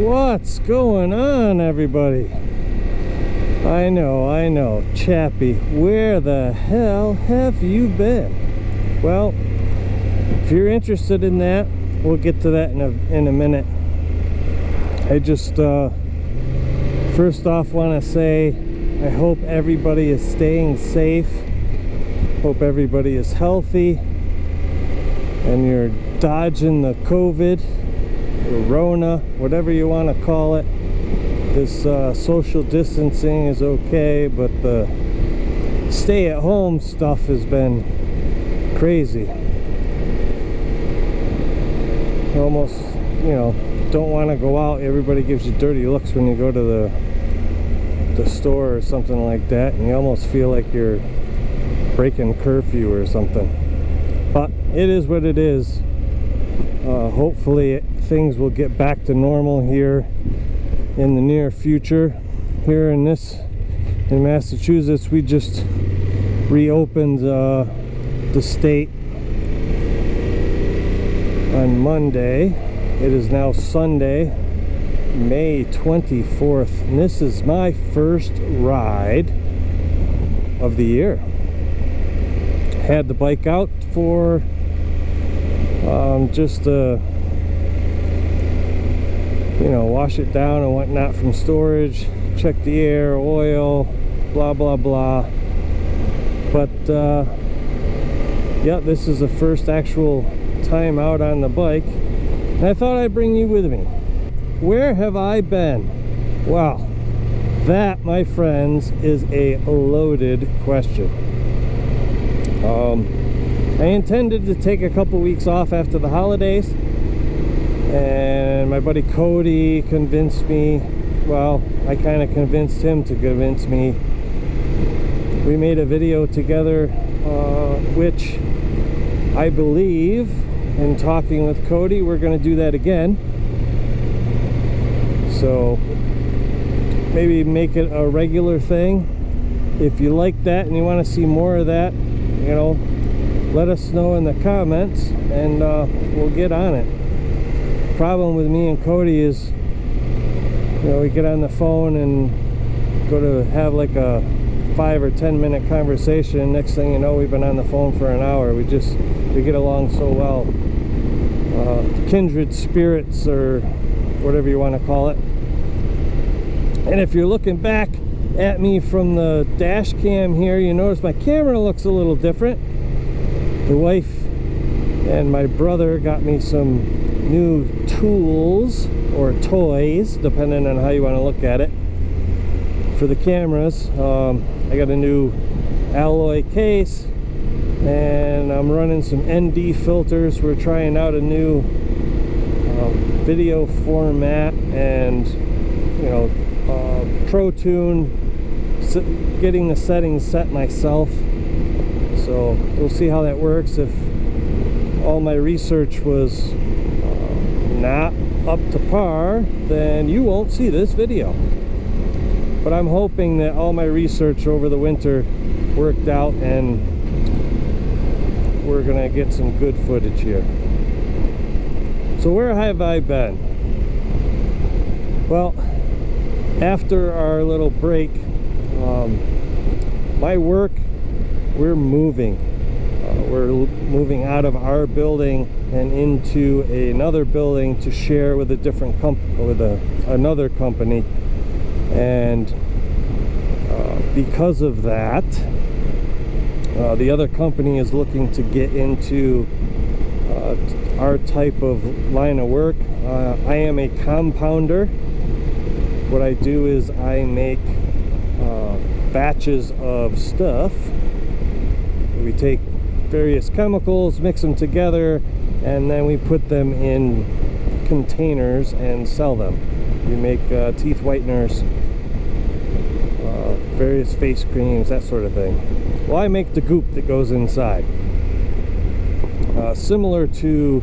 What's going on, everybody? I know, Chappy, where the hell have you been? Well, if you're interested in that, we'll get to that in a minute. I just first off want to say I hope everybody is staying safe. Hope everybody is healthy and you're dodging the COVID, the Rona, whatever you want to call it. This social distancing is okay, but the stay-at-home stuff has been crazy. Almost, you know, don't want to go out. Everybody gives you dirty looks when you go to the store or something like that, and you almost feel like you're breaking curfew or something. But it is what it is. Hopefully things will get back to normal here in the near future. Here in Massachusetts, we just reopened the state on Monday. It is now Sunday, May 24th, and this is my first ride of the year. Had the bike out for just you know, wash it down and whatnot from storage, check the air, oil, blah blah blah. But yeah, this is the first actual time out on the bike, and I thought I'd bring you with me. Where have I been? Well, that, my friends, is a loaded question. I intended to take a couple weeks off after the holidays, and my buddy Cody convinced me, well, I kind of convinced him to convince me. We made a video together, which I believe, in talking with Cody, we're going to do that again. So maybe make it a regular thing. If you like that and you want to see more of that, you know, let us know in the comments, and we'll get on it. Problem with me and Cody is, you know, we get on the phone and go to have like a 5 or 10 minute conversation. Next thing you know, we've been on the phone for an hour. We get along so well. Kindred spirits, or whatever you want to call it. And if you're looking back at me from the dash cam here, you notice my camera looks a little different. The wife and my brother got me some new tools, or toys, depending on how you want to look at it, for the cameras. I got a new alloy case, and I'm running some ND filters. We're trying out a new video format, and you know, Pro Tune, getting the settings set myself. So we'll see how that works. If all my research was not up to par, then you won't see this video. But I'm hoping that all my research over the winter worked out, and we're gonna get some good footage here. So where have I been? Well, after our little break, my work, we're moving. We're moving out of our building and into another building to share with a different another company. And because of that, the other company is looking to get into our type of line of work. I am a compounder. What I do is I make batches of stuff. We take various chemicals, mix them together, and then we put them in containers and sell them. We make teeth whiteners, various face creams, that sort of thing. Well, I make the goop that goes inside. Similar to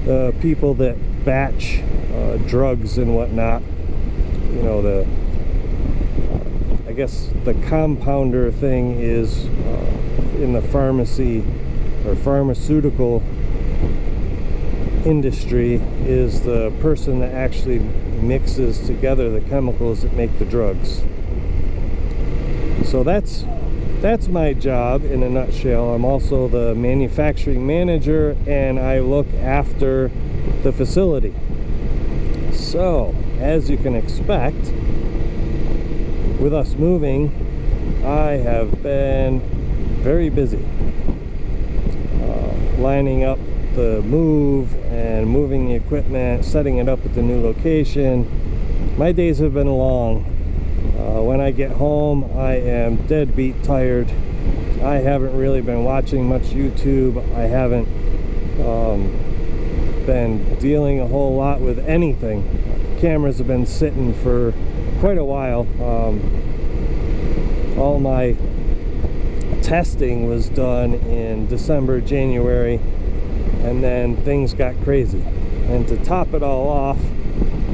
the people that batch drugs and whatnot. You know, I guess the compounder thing is in the pharmacy or pharmaceutical industry, is the person that actually mixes together the chemicals that make the drugs. So that's my job in a nutshell. I'm also the manufacturing manager, and I look after the facility. So, as you can expect, with us moving, I have been very busy. Lining up the move and moving the equipment, setting it up at the new location. My days have been long. When I get home, I am deadbeat tired. I haven't really been watching much YouTube. I haven't been dealing a whole lot with anything. Cameras have been sitting for quite a while. All my testing was done in December, January, and then things got crazy. And to top it all off,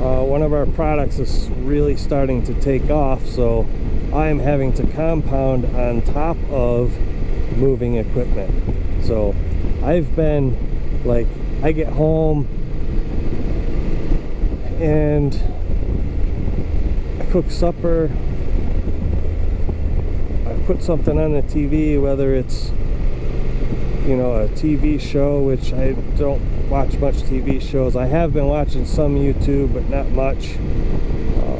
one of our products is really starting to take off, so I am having to compound on top of moving equipment. So I've been like, I get home and I cook supper, I put something on the TV, whether it's, you know, a TV show, which I don't watch much TV shows. I have been watching some YouTube, but not much.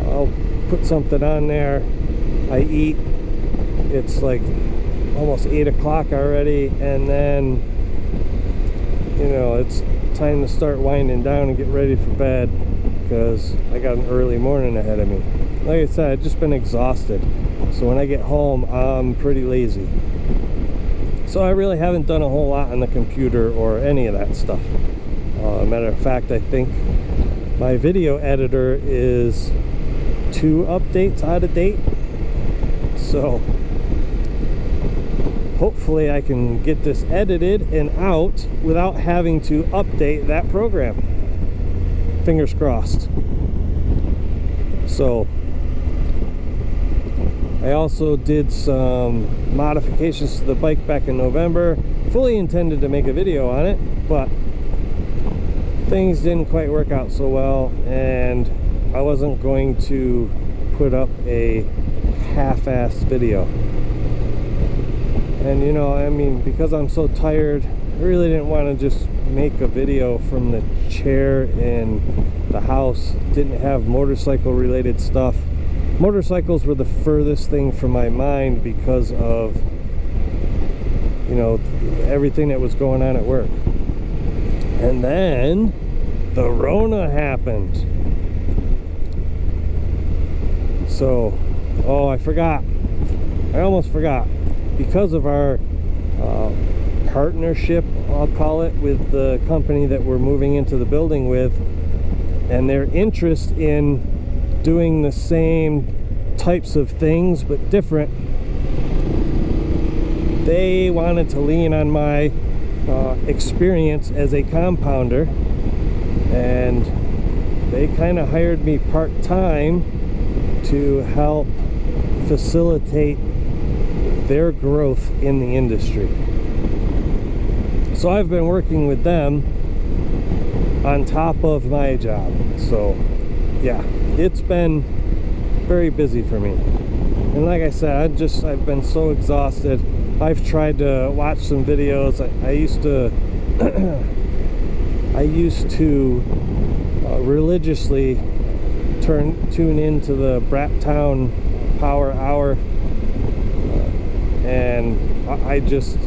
I'll put something on there, I eat, it's like almost 8 o'clock already, and then, you know, it's time to start winding down and get ready for bed, because I got an early morning ahead of me. Like I said, I've just been exhausted, so when I get home, I'm pretty lazy. So I really haven't done a whole lot on the computer or any of that stuff. Matter of fact, I think my video editor is 2 updates out of date. So hopefully I can get this edited and out without having to update that program. Fingers crossed. So I also did some modifications to the bike back in November. Fully intended to make a video on it, but things didn't quite work out so well, and I wasn't going to put up a half-assed video. And you know, I mean, because I'm so tired, I really didn't want to just make a video from the chair in the house. Didn't have motorcycle related stuff. Motorcycles were the furthest thing from my mind because of, you know, everything that was going on at work. And then the Rona happened. So, oh, I forgot. I almost forgot. Because of our partnership, I'll call it, with the company that we're moving into the building with, and their interest in doing the same types of things but different, they wanted to lean on my experience as a compounder, and they kind of hired me part-time to help facilitate their growth in the industry. So I've been working with them on top of my job. So yeah, it's been very busy for me. And like I said, I've been so exhausted. I've tried to watch some videos. I used to religiously tune into the Brattown Power Hour, and I just,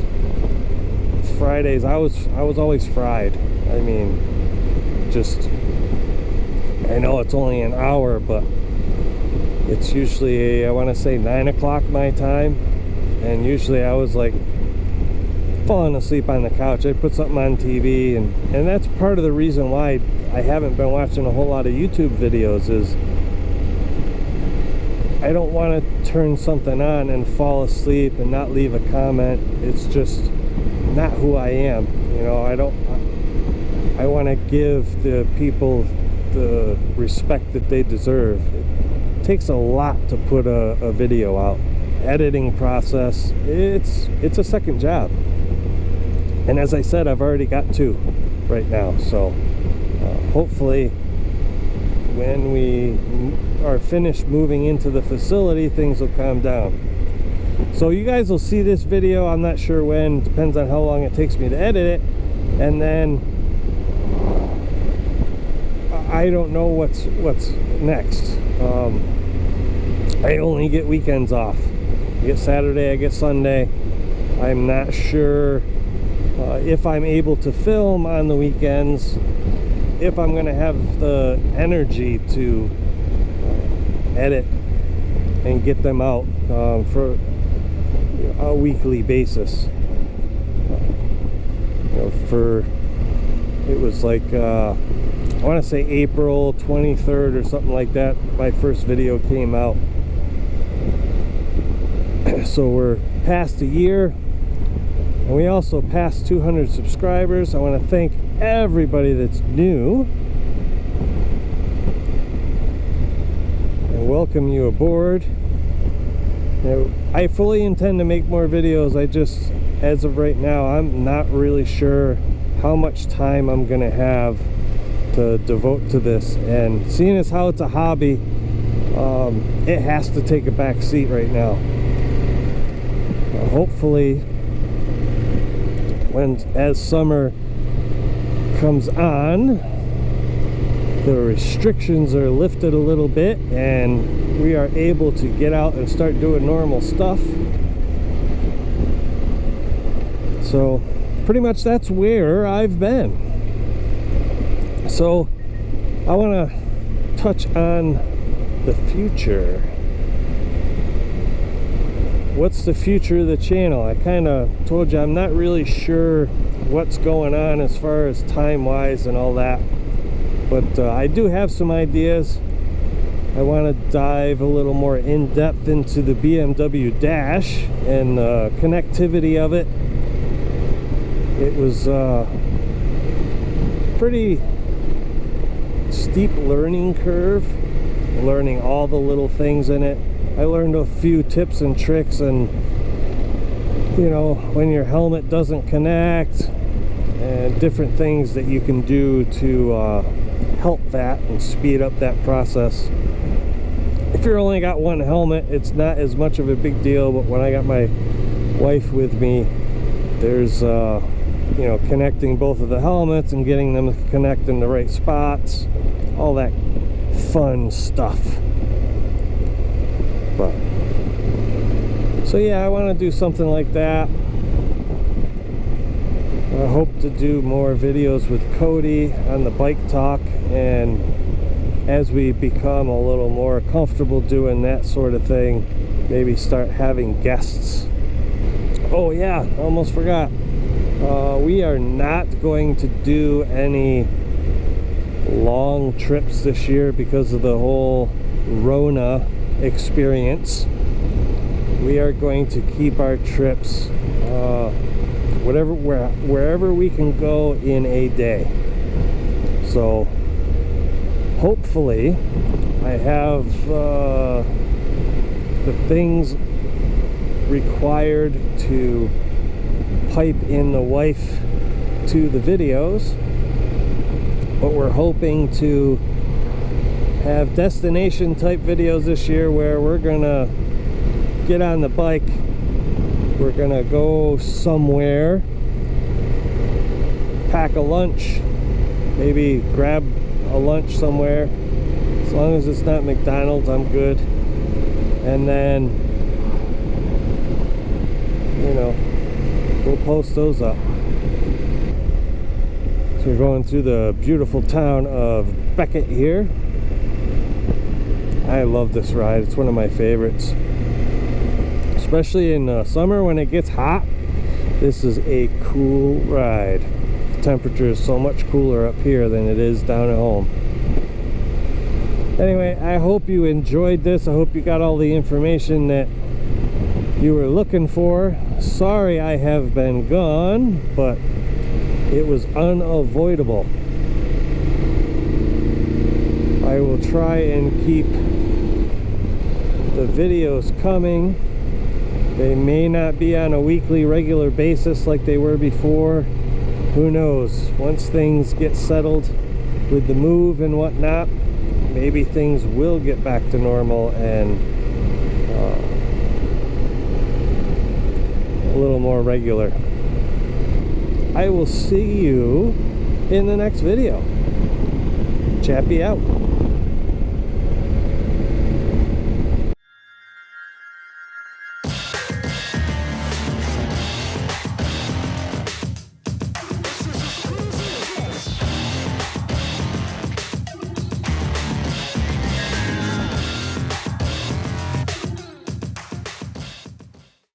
Fridays, I was always fried. I mean, just, I know it's only an hour, but it's usually, I want to say 9 o'clock my time, and usually I was like falling asleep on the couch. I'd put something on TV, and that's part of the reason why I haven't been watching a whole lot of YouTube videos, is I don't want to turn something on and fall asleep and not leave a comment. It's just not who I am. You know, I want to give the people the respect that they deserve. It takes a lot to put a video out. Editing process, it's a second job. And as I said, I've already got 2 right now. So hopefully when we are finished moving into the facility, things will calm down. So you guys will see this video, I'm not sure when, depends on how long it takes me to edit it, and then I don't know what's next. I only get weekends off. I get Saturday, I get Sunday. I'm not sure if I'm able to film on the weekends, if I'm going to have the energy to edit and get them out for a weekly basis. It was like I want to say April 23rd or something like that, my first video came out. So we're past a year, and we also passed 200 subscribers. I want to thank everybody that's new and welcome you aboard. I fully intend to make more videos. I just, as of right now, I'm not really sure how much time I'm gonna have to devote to this, and seeing as how it's a hobby, it has to take a back seat right now. Hopefully as summer comes on, the restrictions are lifted a little bit and we are able to get out and start doing normal stuff. So pretty much that's where I've been. So I want to touch on the future. What's the future of the channel? I kind of told you I'm not really sure what's going on as far as time wise and all that, but I do have some ideas. I want to dive a little more in depth into the BMW Dash and the connectivity of it. It was pretty steep learning curve, learning all the little things in it. I learned a few tips and tricks, and you know, when your helmet doesn't connect, and different things that you can do to help that and speed up that process. If you're only got one helmet, it's not as much of a big deal, but when I got my wife with me, there's you know, connecting both of the helmets and getting them to connect in the right spots, all that fun stuff. But so yeah, I want to do something like that. I hope to do more videos with Cody on the bike talk, and as we become a little more comfortable doing that sort of thing, maybe start having guests. Oh yeah, almost forgot. We are not going to do any long trips this year because of the whole Rona experience. We are going to keep our trips wherever we can go in a day. So hopefully I have the things required to pipe in the wife to the videos, but we're hoping to have destination type videos this year where we're gonna get on the bike, we're gonna go somewhere, pack a lunch, maybe grab a lunch somewhere, as long as it's not McDonald's I'm good, and then, you know, we'll post those up. So we're going through the beautiful town of Beckett here. I love this ride. It's one of my favorites, especially in summer when it gets hot. This is a cool ride. The temperature is so much cooler up here than it is down at home. Anyway, I hope you enjoyed this. I hope you got all the information that you were looking for. Sorry I have been gone, but it was unavoidable. I will try and keep the videos coming. They may not be on a weekly regular basis like they were before. Who knows? Once things get settled with the move and whatnot, maybe things will get back to normal and a little more regular. I will see you in the next video. Chappy out.